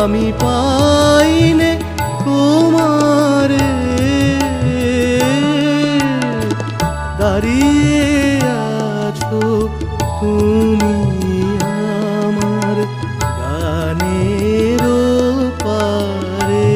আমি পাইনে তোমারে দাঁড়িয়ে আছো তুমি আমার গানের পারে।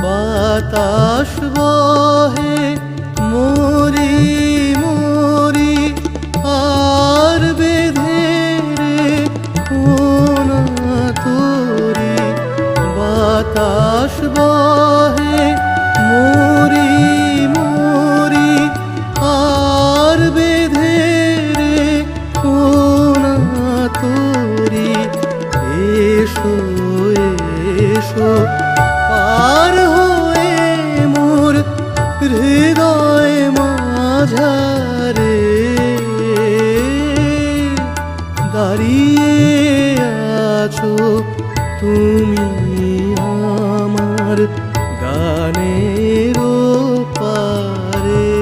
বাতাস বহে মরি মরি আর বেঁধে রে কোনা তোরি। বাতাস বহে মরি মরি আর বেঁধে রে কোনা তোরি। এসো এসো পার হয়ে মোর হৃদয় মাঝারে দাঁড়িয়ে আছো তুমি আমার গানের পারে।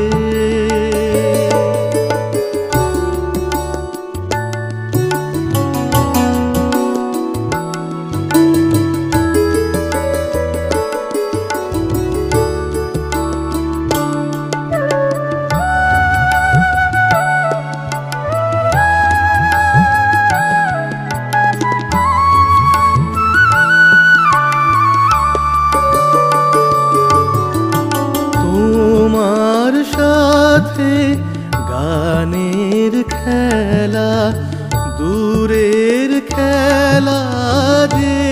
তোমার সাথে গানের খেলা দূরের খেলা যে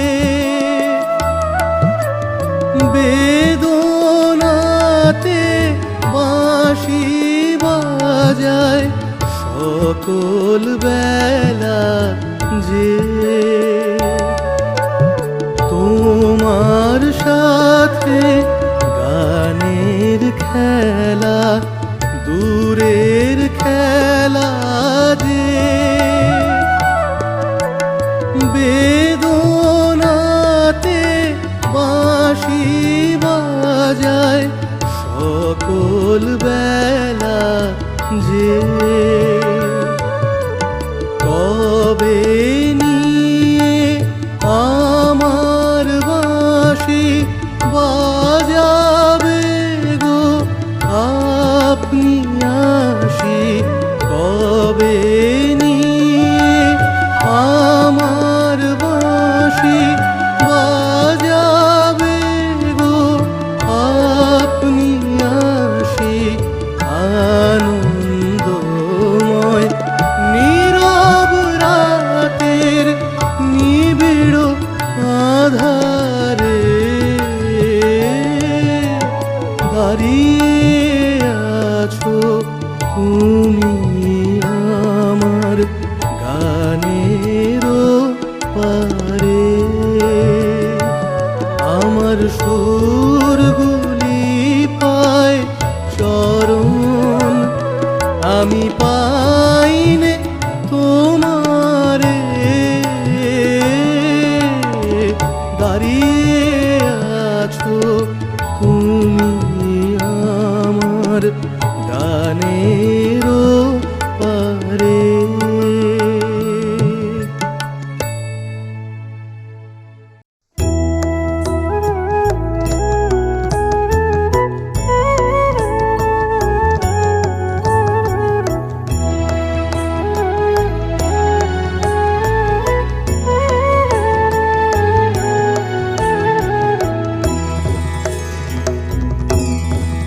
বেদনাতে বাঁশি বাজায় সকল বেলা যে। তোমার সাথে গানের খেলা দূরের খেলা যে বেদনাতে বাঁশি বাজায় সকল বেলা যে। কবে নিয়ে আমার বাঁশি বাজাবে গো আপনি আসি। কবে নিয়ে আমার বাঁশি বাজাবে গো আপনি আসি। আনন্দময় নীরব রাতের নিবিড় আধারে দাঁড়িয়ে আছো তুমি আমার গানের পারে। আমার সুরগুলি পায় চরণ আমি পাইনে তোমারে দাঁড়িয়ে আছো তুমি আমার গানের পারে।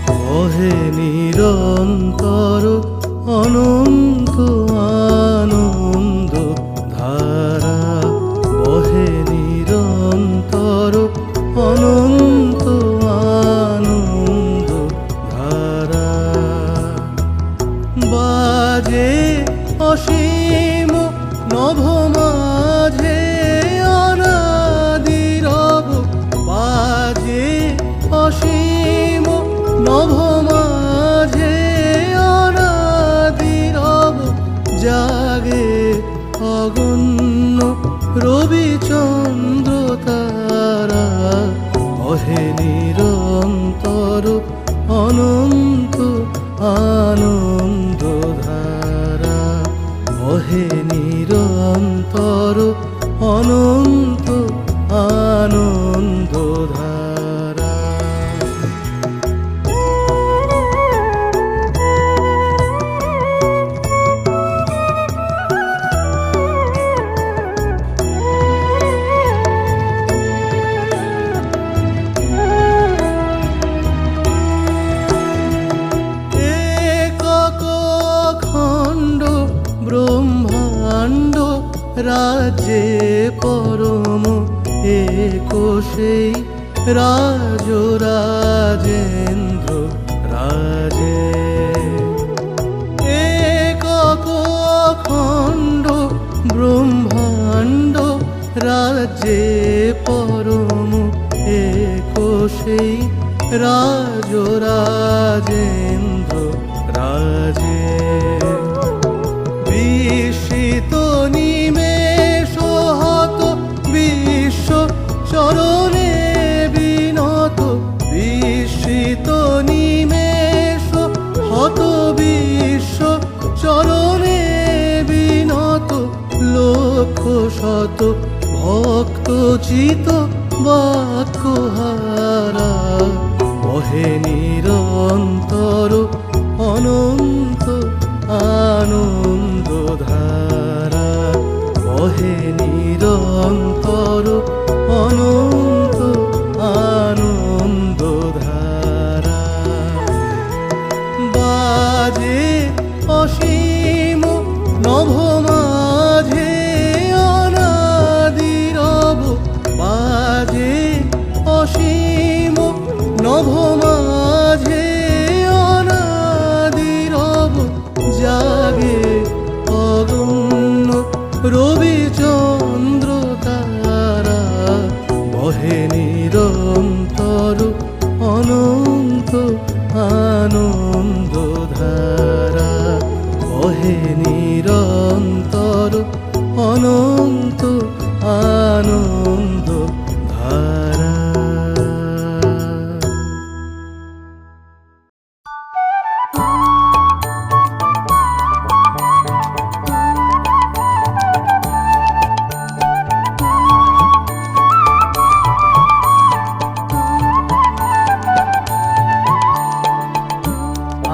বহে নিরন্তর অনন্ত আনন্দ ধারা। বহে নিরন্তর অনন্ত আনন্দ ধারা। বাজে অসীম নভ মাঝে অনাদিরব। বাজে অসীম নভ মাঝে অনাদিরব। জাগে অগণ্য রবিচন্দ্র তারা। বহে নিরন্তর অনন্ত আনন্দ ধারা, বহে নিরন্তর অনন্ত আনন্দ ধারা। ব্রহ্মাণ্ড রাজ্যে পরম একোষেই রাজরাজেন্দ্র রাজে। একক অখণ্ড ব্রহ্মাণ্ড রাজ্যে পরম একোষেই রাজরাজেন্দ্র রাজে। বিস্মিত নিমেষ হত বিশ্ব চরণে বিনত, বিস্মিত নিমেষ হত বিশ্ব চরণে বিনত। লক্ষ শত ভক্ত চিত বাক্যহারা, বহে নিরন্তর অনন্ত আনন্দ ধারা, বহে নিরন্তর অনন্ত আনন্দ ধারা। বাজে অসীম নভ মাঝে অনাদিরব, বাজে অসীম নভ মাঝে অনাদিরব। জাগে অগণ্য রবিচন্দ্র তারা, বহে নিরন্তর অনন্ত আনন্দ ধারা, বহে নিরন্তর অনন্ত আনন্দ ধারা।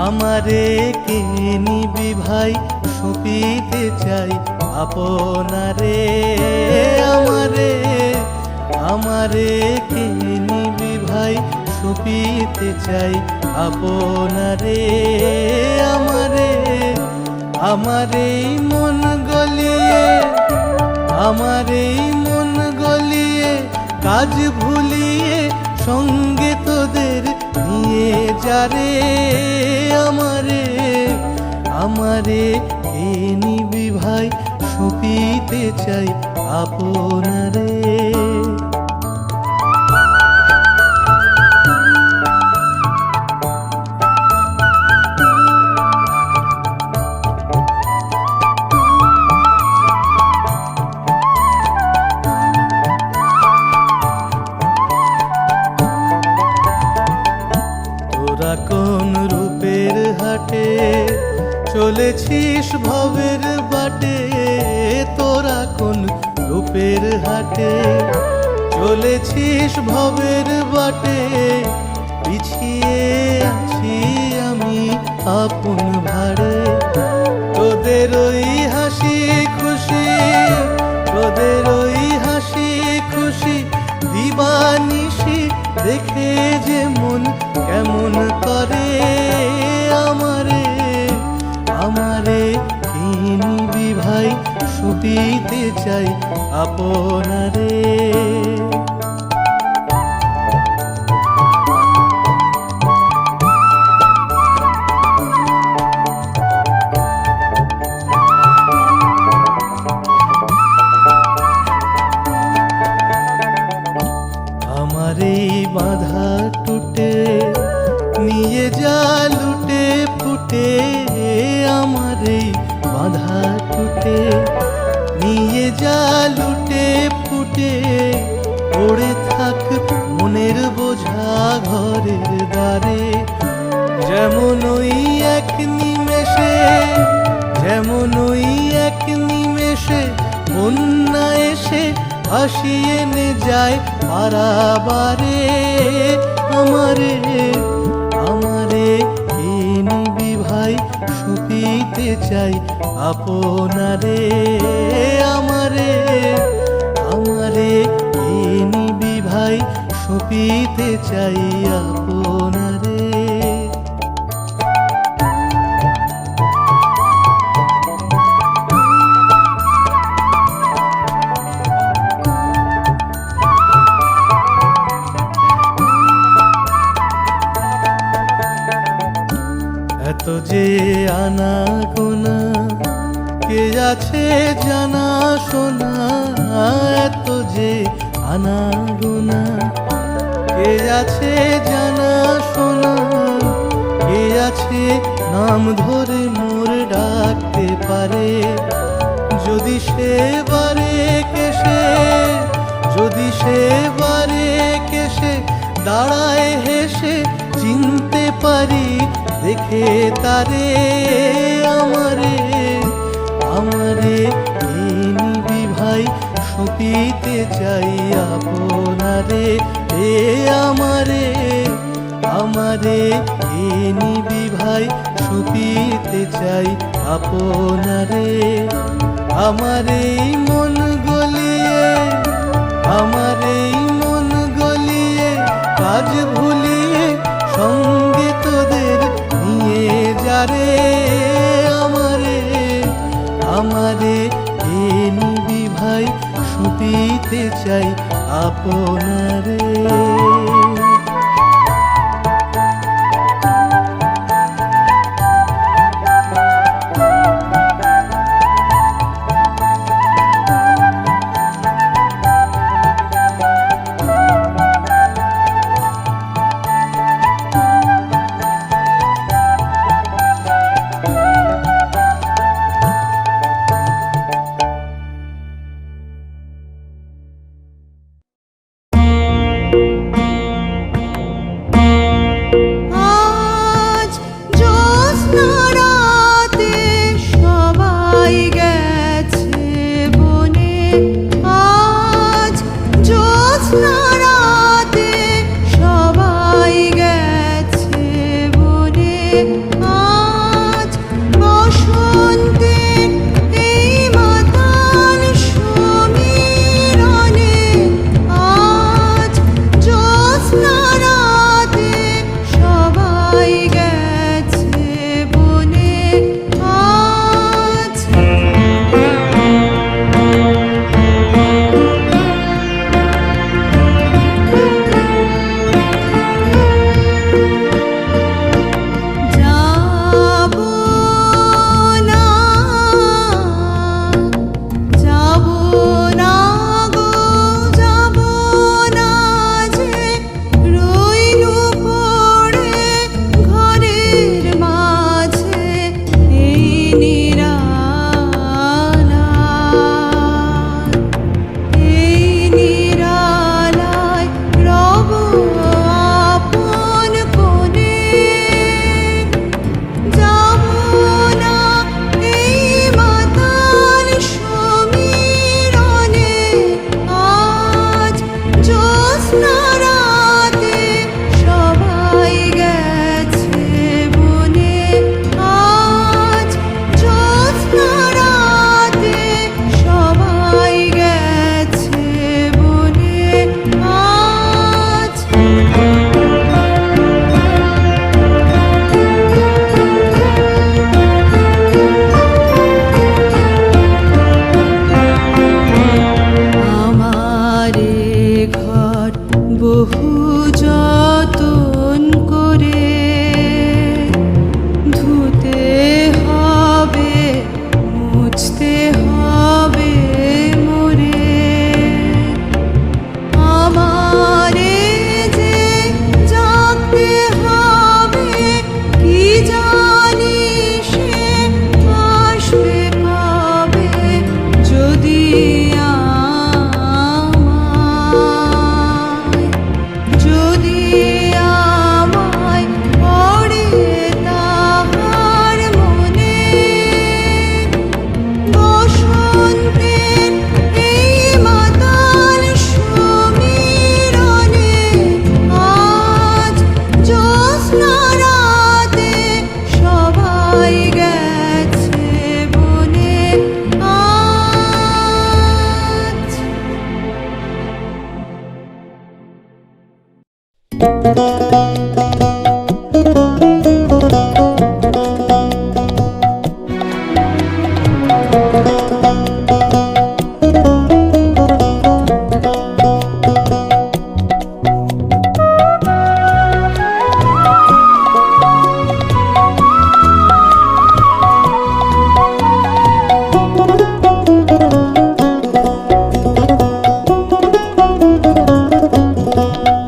আমারে কে নিবি ভাই সুপিতে চাই আপনারে, আমারে আমারে কে নিবি ভাই সুপিতে চাই আপনারে। আমারে আমারে মন গলিয়ে, আমারে মন গলিয়ে কাজ ভুলিয়ে সঙ্গে তোদের নিয়ে যারে। আমারে আমারে কে নিবি ভাই সুপিতে চাই আপনারে। তোরা কোন রূপের হাটে চলেছিস ভবের বাটে, তোরা কোন রূপের হাটে চলেছিস ভবের বাটে। পিছিয়ে আছি আমি আপন ভাড়ে, তোদের ওই হাসি খুশি, তোদের ওই হাসি খুশি দিবানিশি দেখে যে মন কেমন করে। আমারে আমারে কে নিবি ভাই সুপিতে চাই আপনারে। আমারে বাঁধা টুটে নিয়ে যা লুটে ফুটে, আমারে বাঁধা টুটে নিয়ে যা লুটে ফুটে। পড়ে থাক বোঝা ঘরের দ্বারে, যেমন ওই এক নিমেষে, যেমন ওই এক নিমেষে বন্যা এসে ভাসিয়ে নে যায় পারাবারে। আমারে আমারে কে নিবি ভাই, সুপিতে চাই আপনারে। আমারে আমারে কে নিবি ভাই, সুপিতে চাই আপনারে। এত যে আনাগোনা কে আছে জানা শোনা, এত যে আনাগোনা কে আছে জানা শোনা, কে আছে নাম ধরে মোর ডাকতে পারে। যদি সে বারে কেসে, যদি সে বারে কেসে দাঁড়ায় হেসে, চিনতে পারি দেখে তারে। আমারে আমারে কে নিবি ভাই, সুপিতে চাই আপনারে। এ আমারে আমারে কে নিবি ভাই, সুপিতে চাই আপনারে। আমারে মন গলিয়ে, আমারে মন গলিয়ে কাজ ভুলিয়ে সঙ্গে তোদের নিয়ে যারে। আমারে আমারে কে নিবি ভাই, সুপিতে চাই আপনারে।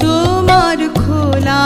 তোমার খোলা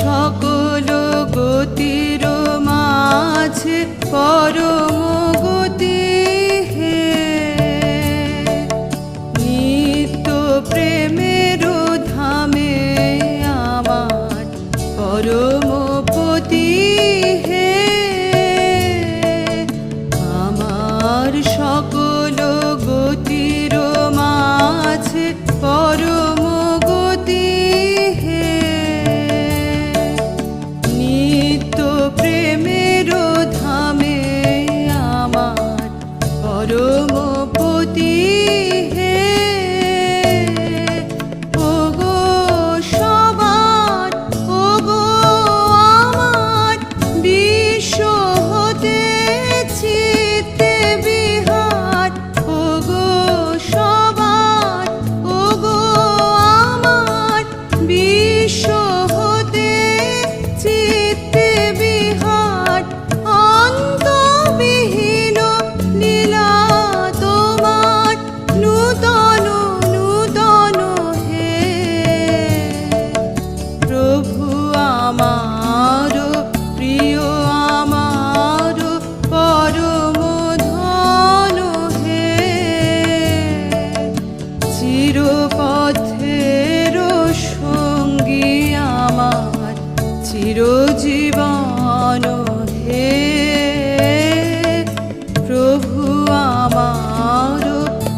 সকল গতির মাঝে পরম গতি হে, নিত্য প্রেমের ধামে আমার পরম পতি হে। আমার সকল গতির মাঝে পরম গতি হে, নিত্য প্রেমের ধামে আমার পরম পতি হে। ওগো সবার, ওগো আমার বিশ্ব হতে চিত্তে বিহার, ওগো সবার, ওগো আমার বিশ্ব হতে চিত্তে বিহার। অন্তবিহীন লীলা তোমার নূতন নূতন হে, প্রভু আমার প্রিয় আমার পরম ধন হে, চিরপথের সঙ্গী আমার চিরজীবন হে, প্রভু আমার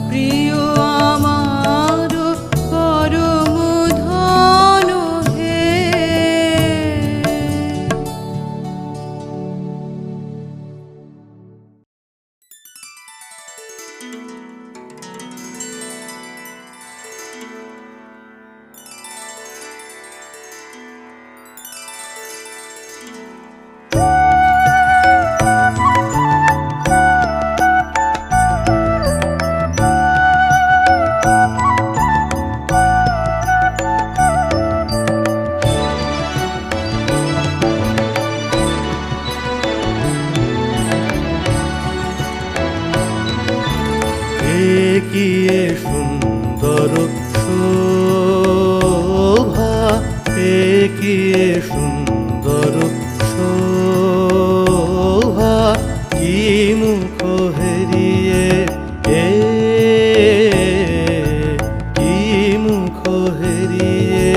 প্রিয় আমার পরম ধন হে। কি এ সুন্দর শোভা, কি এ সুন্দর শোভা, কি মুখ হেরিয়ে কি মুখ হেরিয়ে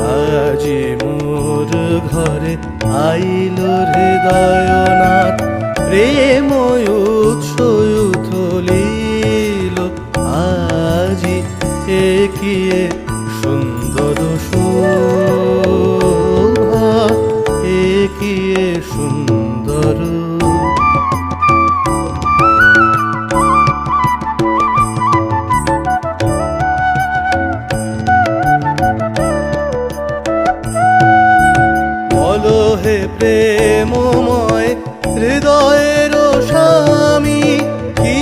আজি মোর ঘরে আইল হৃদয়নাথ, প্রেম উৎস উথলিল আজি। কি এ সুন্দর শোভা, কি এ সুন্দর। বলো হে প্রেমময় হৃদয়ের স্বামী, কি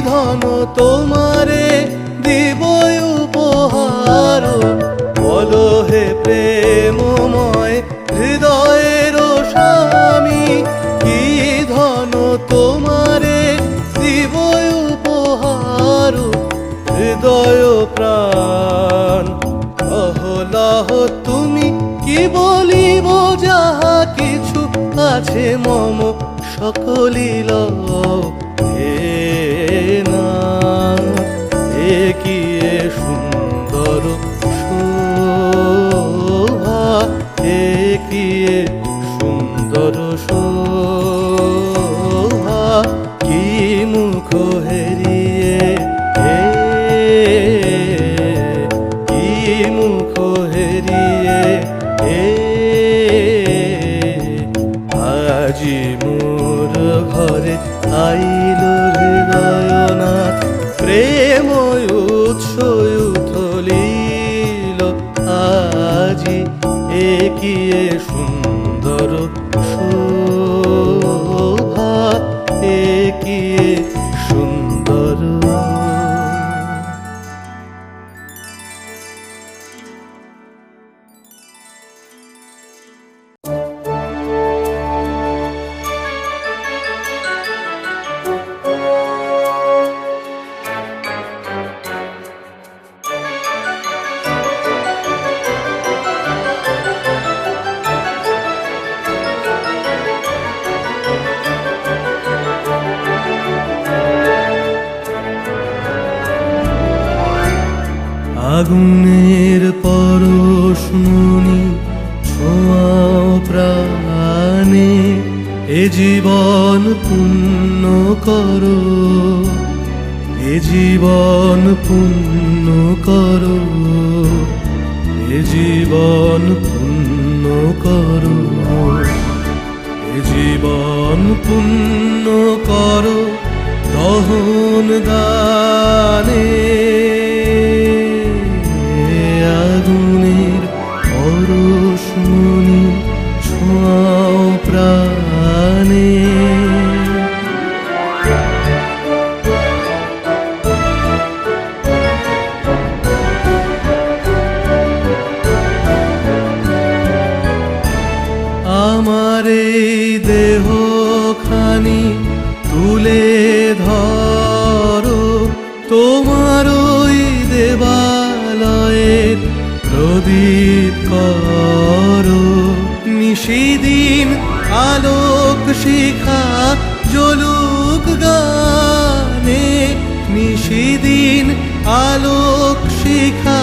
ধন তোমারে দিব উপহার। বলো হে প্রেমময় হৃদয়ের স্বামী, কি ধন তোমারে দিব উপহার। হৃদয় প্রাণ অহলাহ তুমি, কি বলিব যাহা কিছু আছে মম সকলি লও হে না। কি এ সুন্দর শোভা, কি এ সুন্দর শোভা, কি মুখ হেরিয়ে কি মুখ হেরিয়ে আজি মোর ঘরে আইল হৃদয়নাথ, প্রেম উৎস উথলিল আজি। কি এ সুন্দর শোভা, কি এ সুন্দর। আগুনের পরশমণি ছোঁয়াও প্রাণে, এ জীবন পূর্ণ করো, এ জীবন পূর্ণ করো, এ জীবন পূর্ণ করো, এ জীবন পূর্ণ করো দহন দানে। আগুনের পরশমণি ছোঁয়াও প্রাণে। আমার এই দেহখানি তুলে ধরো, তোমার ওই দেবালয়ের প্রদীপ করো। নিশিদিন আলোক শিখা জ্বলুক গানে, নিশিদিন আলোক শিখা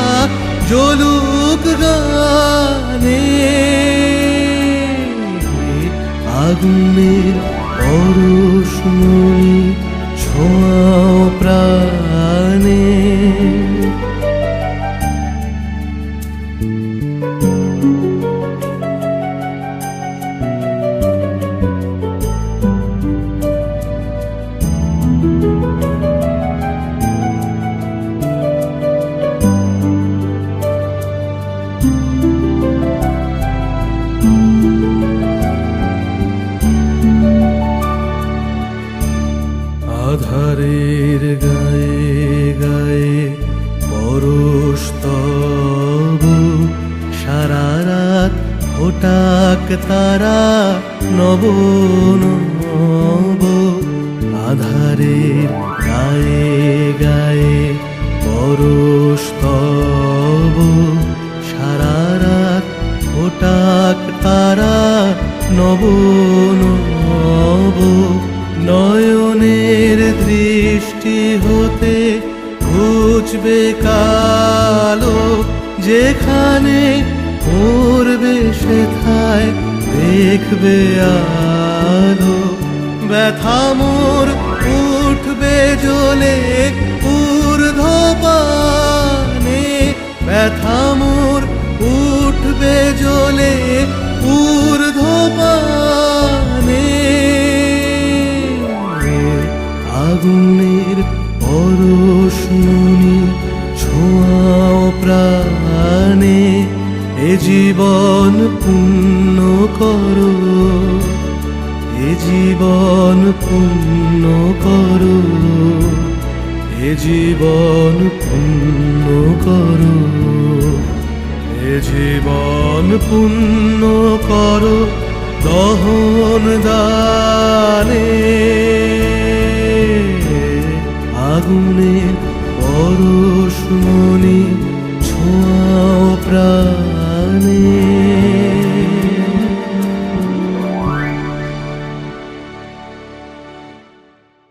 জ্বলুক গানে। আগুনের পরশমণি ছোঁয়াও প্রাণে। আধারের গায়ে গায়ে পরশ তব, সারা রাত ফোটাক তারা নব নব। আধারের গায়ে গায়ে পরশ তব, সারা রাত ফোটাক তারা নব নব। নয়নের দৃষ্টি হতে ঘুচবে কালো, যেখানে পড়বে সেথায় দেখবে আলো। ব্যথা মোর উঠবে জ্বলে ঊর্ধ্বপানে, ব্যথা মোর উঠবে জ্বলে ঊর্ধ্বপানে। আগুনের পরশমণি ছোঁয়াও প্রাণে, এ জীবন পূর্ণ করো, এ জীবন পূর্ণ করো, এ জীবন পূর্ণ করো, এ জীবন পূর্ণ করো দহন দানে। আগুনের পরশমণি ছোঁয়াও প্রাণে।